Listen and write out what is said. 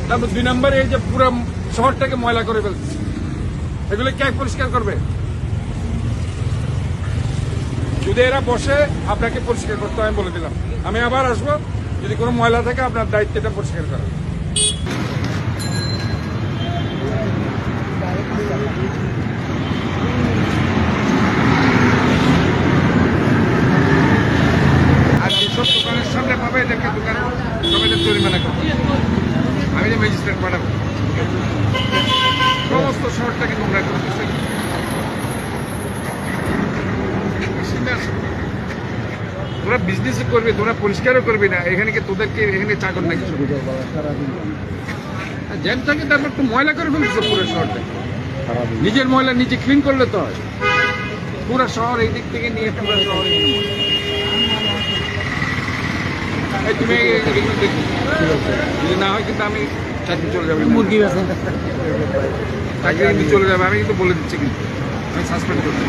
তারপর 2 নম্বরে এই যে পুরো শহরটাকে ময়লা করে ফেলছে, এগুলো কে পরিষ্কার করবে? যদি এরা বসে আপনাকে পরিষ্কার করতে আমি বলে দিলাম, আমি আবার আসবো, যদি কোনো ময়লা থাকে আপনার দায়িত্ব এটা পরিষ্কার করা। আর যেসব দোকানের সামনে পাবে এদেরকে দোকান সবাইদের জরিমানা করবে, আমি যে ম্যাজিস্ট্রেট পাঠাবো। সমস্ত শহরটাকে নোংরা করতেছে। তোরা বিজনেস করবি, তোরা পরিষ্কারও করবি না, এখানে কি তোদেরকে এখানে চাকর নাকি? জ্যাম থাকে, তারপর তো ময়লা করে ফেলছে পুরো শহরটা। নিজের ময়লা নিজে ক্লিন করলে তো হয়। পুরো শহর এই দিক থেকে নিয়ে পুরো শহর তুমি এগুলো দেখি, যদি না হয় কিন্তু আমি চাকরি চলে যাবে, মুরগি চাকরি কিন্তু চলে যাবে, আমি কিন্তু বলে দিচ্ছি, কিন্তু আমি সাসপেন্ড করছি।